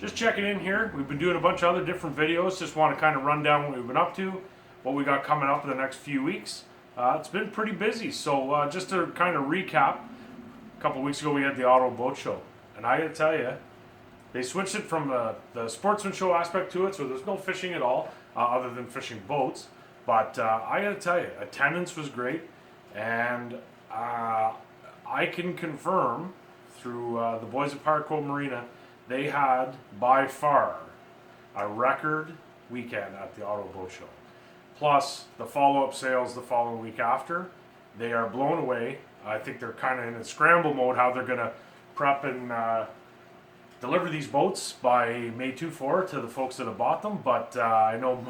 just checking in here. We've been doing a bunch of other different videos. Just want to kind of run down what we've been up to, what we got coming up in the next few weeks. It's been pretty busy. So just to kind of recap, a couple weeks ago we had the Ottawa Boat Show. And I got to tell you, they switched it from the sportsman show aspect to it, so there's no fishing at all, other than fishing boats. But I got to tell you, attendance was great, and I can confirm through the boys at Pirate Cove Marina, they had by far a record weekend at the Ottawa Boat Show. Plus the follow-up sales the following week after, they are blown away. I think they're kind of in a scramble mode how they're going to prep and deliver these boats by May 24 to the folks that have bought them. But I know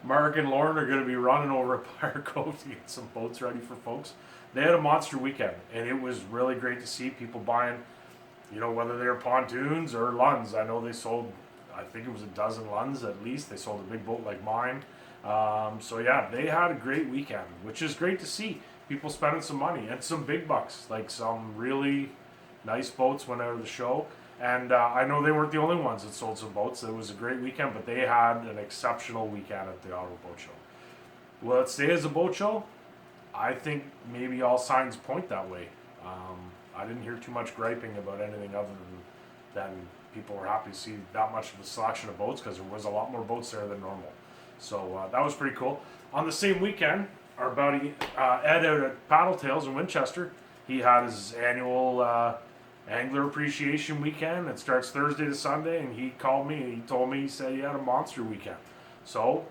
Mark and Lauren are going to be running over at Pirate Cove to get some boats ready for folks. They had a monster weekend, and it was really great to see people buying, you know, whether they're pontoons or lunds. I know they sold, I think it was a dozen lunds at least. They sold a big boat like mine. So yeah, they had a great weekend, which is great to see. People spending some money and some big bucks, like some really nice boats went out of the show. And I know they weren't the only ones that sold some boats. It was a great weekend, but they had an exceptional weekend at the Ottawa Boat Show. Will it stay as a boat show? I think maybe all signs point that way. I didn't hear too much griping about anything other than people were happy to see that much of a selection of boats, because there was a lot more boats there than normal. So that was pretty cool. On the same weekend, our buddy Ed out at Paddle Tails in Winchester, he had his annual Angler Appreciation Weekend. It starts Thursday to Sunday, and he called me and he told me, he said he had a monster weekend. So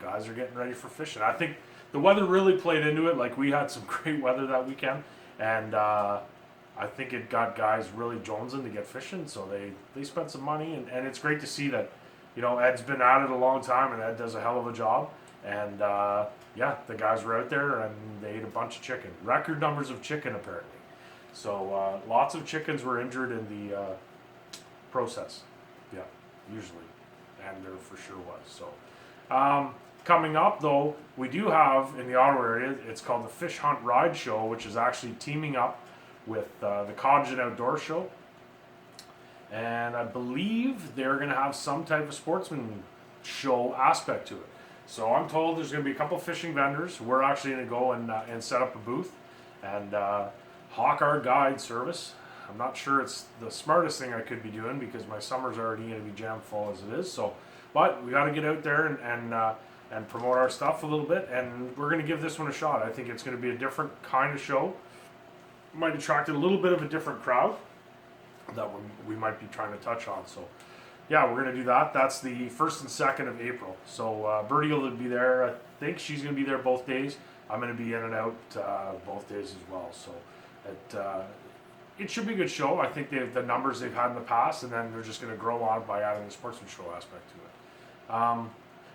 guys are getting ready for fishing. I think the weather really played into it. Like, we had some great weather that weekend, and I think it got guys really jonesing to get fishing, so they spent some money, and it's great to see that, you know, Ed's been at it a long time, and Ed does a hell of a job, and yeah, the guys were out there, and they ate a bunch of chicken. Record numbers of chicken, apparently. So lots of chickens were injured in the process. Yeah, usually, and there for sure was. So coming up, though, we do have in the Ottawa area, it's called the Fish Hunt Ride Show, which is actually teaming up with the Cottage and Outdoor Show. And I believe they're going to have some type of sportsman show aspect to it. So I'm told there's going to be a couple fishing vendors. We're actually going to go and set up a booth and hawk our guide service. I'm not sure it's the smartest thing I could be doing, because my summer's already going to be jam full as it is. So, but we got to get out there and promote our stuff a little bit, and we're going to give this one a shot. I think it's going to be a different kind of show. Might attract a little bit of a different crowd that we might be trying to touch on. So yeah, we're going to do that. That's the 1st and 2nd of April. So Birdie will be there. I think she's going to be there both days. I'm going to be in and out both days as well. So it should be a good show. I think the numbers they've had in the past, and then they're just going to grow on by adding the sportsman show aspect to it.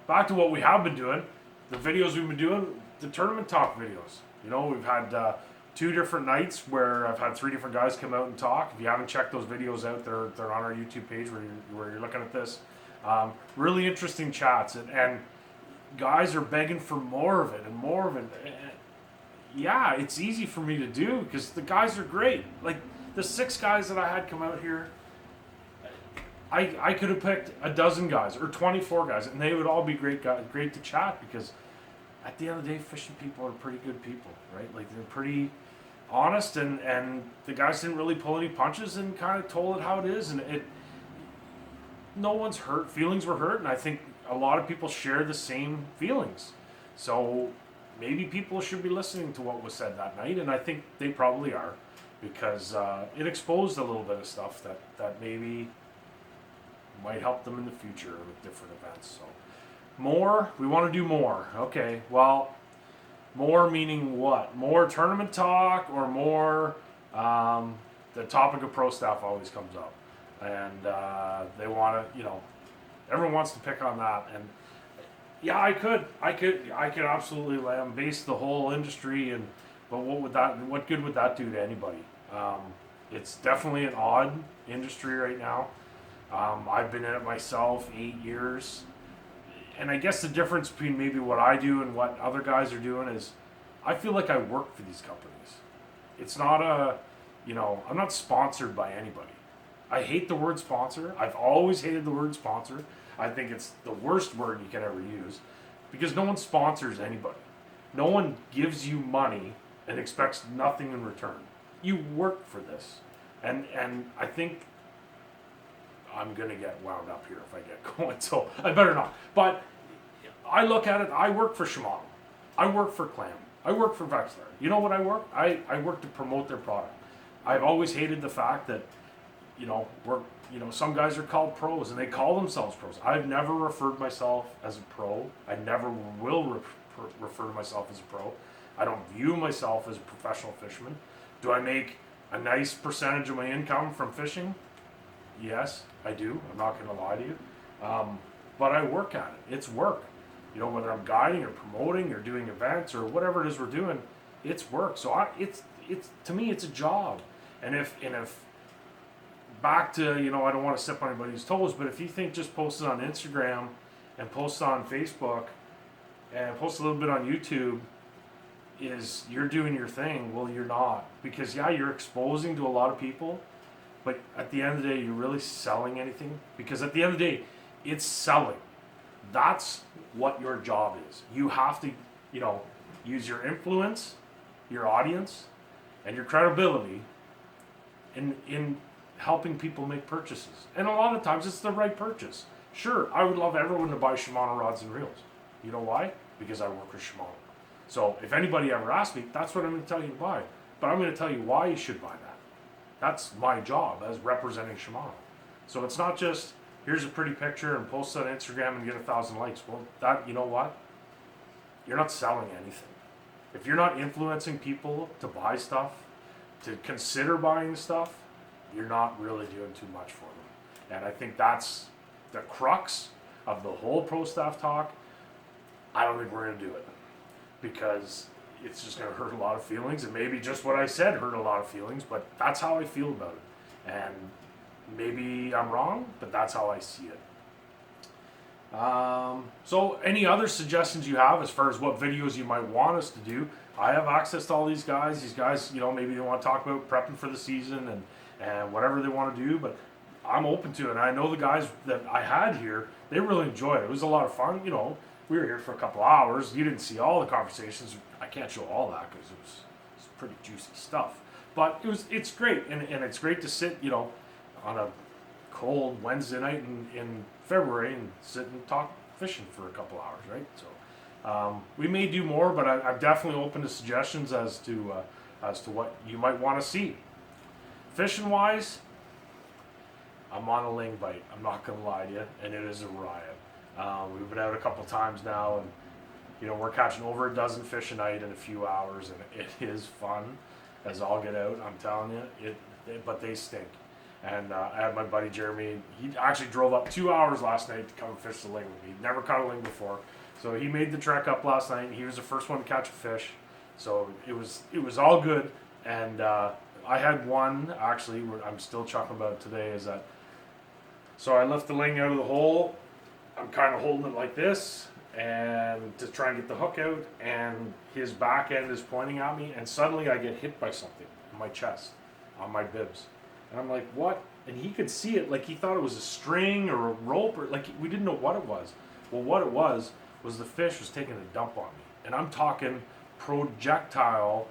Back to what we have been doing, the videos we've been doing, the tournament talk videos. You know, we've had 2 different nights where I've had 3 different guys come out and talk. If you haven't checked those videos out, they're on our YouTube page where you're looking at this. Really interesting chats, and guys are begging for more of it and more of it. Yeah, it's easy for me to do because the guys are great. Like the 6 guys that I had come out here, I could have picked a dozen guys or 24 guys, and they would all be great to chat, because at the end of the day, fishing people are pretty good people, right? Like, they're pretty honest, and the guys didn't really pull any punches and kind of told it how it is, and no one's hurt. Feelings were hurt, and I think a lot of people share the same feelings. So maybe people should be listening to what was said that night, and I think they probably are, because it exposed a little bit of stuff that maybe might help them in the future with different events. So more, we want to do more. Okay, well, more meaning what? More tournament talk, or more the topic of pro staff always comes up, and they want to, you know, everyone wants to pick on that. And yeah, I could absolutely base the whole industry, but what good would that do to anybody? It's definitely an odd industry right now. I've been in it myself 8 years. And I guess the difference between maybe what I do and what other guys are doing is I feel like I work for these companies. It's not I'm not sponsored by anybody. I hate the word sponsor. I've always hated the word sponsor. I think it's the worst word you can ever use because no one sponsors anybody. No one gives you money and expects nothing in return. You work for this. And I think I'm going to get wound up here if I get going, so I better not. But I look at it, I work for Shimano. I work for Clam. I work for Vexler. You know what I work? I work to promote their product. I've always hated the fact that, some guys are called pros and they call themselves pros. I've never referred myself as a pro. I never will refer to myself as a pro. I don't view myself as a professional fisherman. Do I make a nice percentage of my income from fishing? Yes, I do. I'm not going to lie to you. But I work at it. It's work. Whether I'm guiding or promoting or doing events or whatever it is we're doing, it's work. So it's to me, it's a job. And if back to, I don't want to step on anybody's toes, but if you think just posting on Instagram and post on Facebook and post a little bit on YouTube is you're doing your thing, well, you're not. Because, yeah, you're exposing to a lot of people, but at the end of the day, you're really selling anything? Because at the end of the day, it's selling. That's what your job is. You have to, use your influence, your audience, and your credibility in helping people make purchases. And a lot of times it's the right purchase. Sure, I would love everyone to buy Shimano rods and reels. You know why? Because I work with Shimano. So if anybody ever asks me, that's what I'm going to tell you to buy. But I'm going to tell you why you should buy that. That's my job as representing Shimano. So it's not just, here's a pretty picture and post it on Instagram and get 1,000 likes. Well, you know what? You're not selling anything. If you're not influencing people to buy stuff, to consider buying stuff, you're not really doing too much for them. And I think that's the crux of the whole pro staff talk. I don't think we're going to do it because it's just going to hurt a lot of feelings. And maybe just what I said hurt a lot of feelings, but that's how I feel about it. And maybe I'm wrong, but that's how I see it. So any other suggestions you have as far as what videos you might want us to do? I have access to all these guys. These guys, maybe they want to talk about prepping for the season and whatever they want to do, but I'm open to it. And I know the guys that I had here, they really enjoyed it. It was a lot of fun. We were here for a couple hours. You didn't see all the conversations. I can't show all that because it was pretty juicy stuff. But it's great, and it's great to sit, on a cold Wednesday night in February and sit and talk fishing for a couple hours, right? So we may do more, but I'm definitely open to suggestions as to what you might want to see. Fishing wise, I'm on a Ling bite. I'm not gonna lie to you, and it is a riot. We've been out a couple times now, and we're catching over a dozen fish a night in a few hours, and it is fun as all get out. I'm telling you, but they stink. And I had my buddy Jeremy. He actually drove up 2 hours last night to come fish the Ling with me. He'd never caught a Ling before, so he made the trek up last night. He was the first one to catch a fish, so it was all good. And I had one actually. I'm still chuckling about it today. Is that so? I left the Ling out of the hole. I'm kind of holding it like this, and to try and get the hook out, and his back end is pointing at me, and suddenly I get hit by something in my chest, on my bibs. And I'm like, what? And he could see it, like he thought it was a string or a rope, or like we didn't know what it was. Well, what it was the fish was taking a dump on me. And I'm talking projectile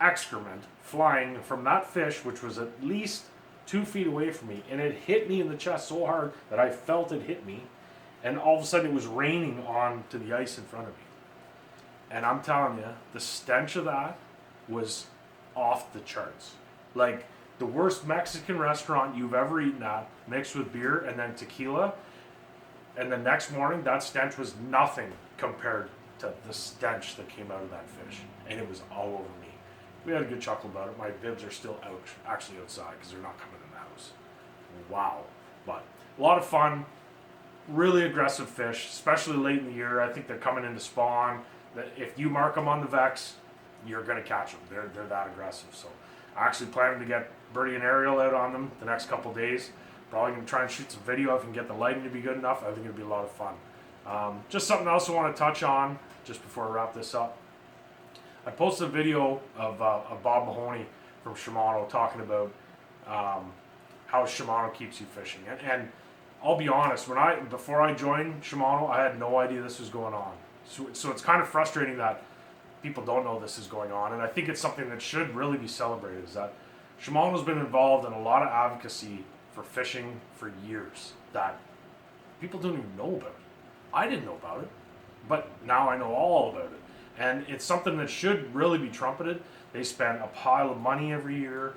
excrement flying from that fish, which was at least 2 feet away from me. And it hit me in the chest so hard that I felt it hit me. And all of a sudden it was raining onto the ice in front of me. And I'm telling you, the stench of that was off the charts. Like, the worst Mexican restaurant you've ever eaten at, mixed with beer and then tequila. And the next morning, that stench was nothing compared to the stench that came out of that fish. And it was all over me. We had a good chuckle about it. My bibs are still out, actually outside, because they're not coming in the house. Wow. But a lot of fun. Really aggressive fish, especially late in the year. I think they're coming into spawn. If you mark them on the Vex, you're going to catch them. They're that aggressive. So I actually planning to get Birdie and Ariel out on them the next couple days. Probably going to try and shoot some video if I can get the lighting to be good enough. I think it'll be a lot of fun. Just something else I want to touch on just before I wrap this up. I posted a video of Bob Mahoney from Shimano talking about how Shimano keeps you fishing. And I'll be honest, before I joined Shimano, I had no idea this was going on. So it's kind of frustrating that people don't know this is going on, and I think it's something that should really be celebrated, is that Shimano's been involved in a lot of advocacy for fishing for years that people don't even know about it. I didn't know about it, but now I know all about it. And it's something that should really be trumpeted. They spend a pile of money every year,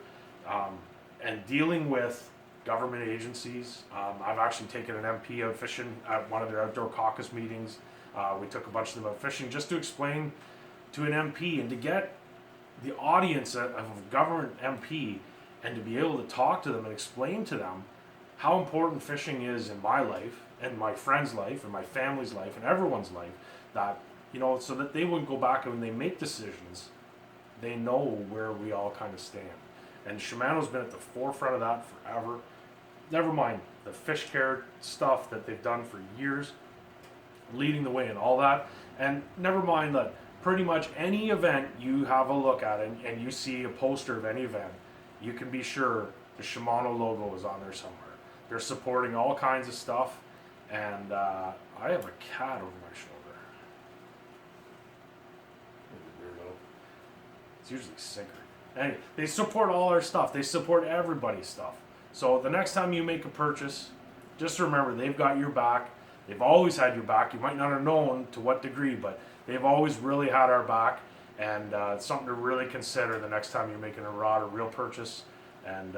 and dealing with government agencies. I've actually taken an MP out fishing at one of their outdoor caucus meetings. We took a bunch of them out fishing just to explain to an MP and to get the audience of a government MP and to be able to talk to them and explain to them how important fishing is in my life and my friend's life and my family's life and everyone's life, that, you know, so that they wouldn't go back and when they make decisions, they know where we all kind of stand. And Shimano's been at the forefront of that forever. Never mind the fish care stuff that they've done for years, leading the way and all that. And never mind that pretty much any event you have a look at and you see a poster of any event, you can be sure the Shimano logo is on there somewhere. They're supporting all kinds of stuff, and I have a cat over my shoulder. Weirdo. It's usually Sinker. Anyway, they support all our stuff. They support everybody's stuff. So the next time you make a purchase, just remember they've got your back. They've always had your back. You might not have known to what degree, but they've always really had our back, and it's something to really consider the next time you're making a rod or reel purchase, and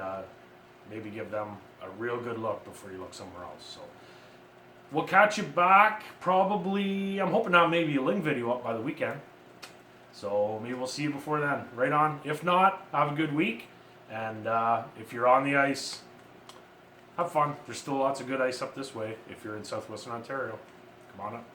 maybe give them a real good look before you look somewhere else. So we'll catch you back probably, I'm hoping to have maybe a Ling video up by the weekend. So maybe we'll see you before then. Right on. If not, have a good week. And if you're on the ice, have fun. There's still lots of good ice up this way if you're in southwestern Ontario. Come on up.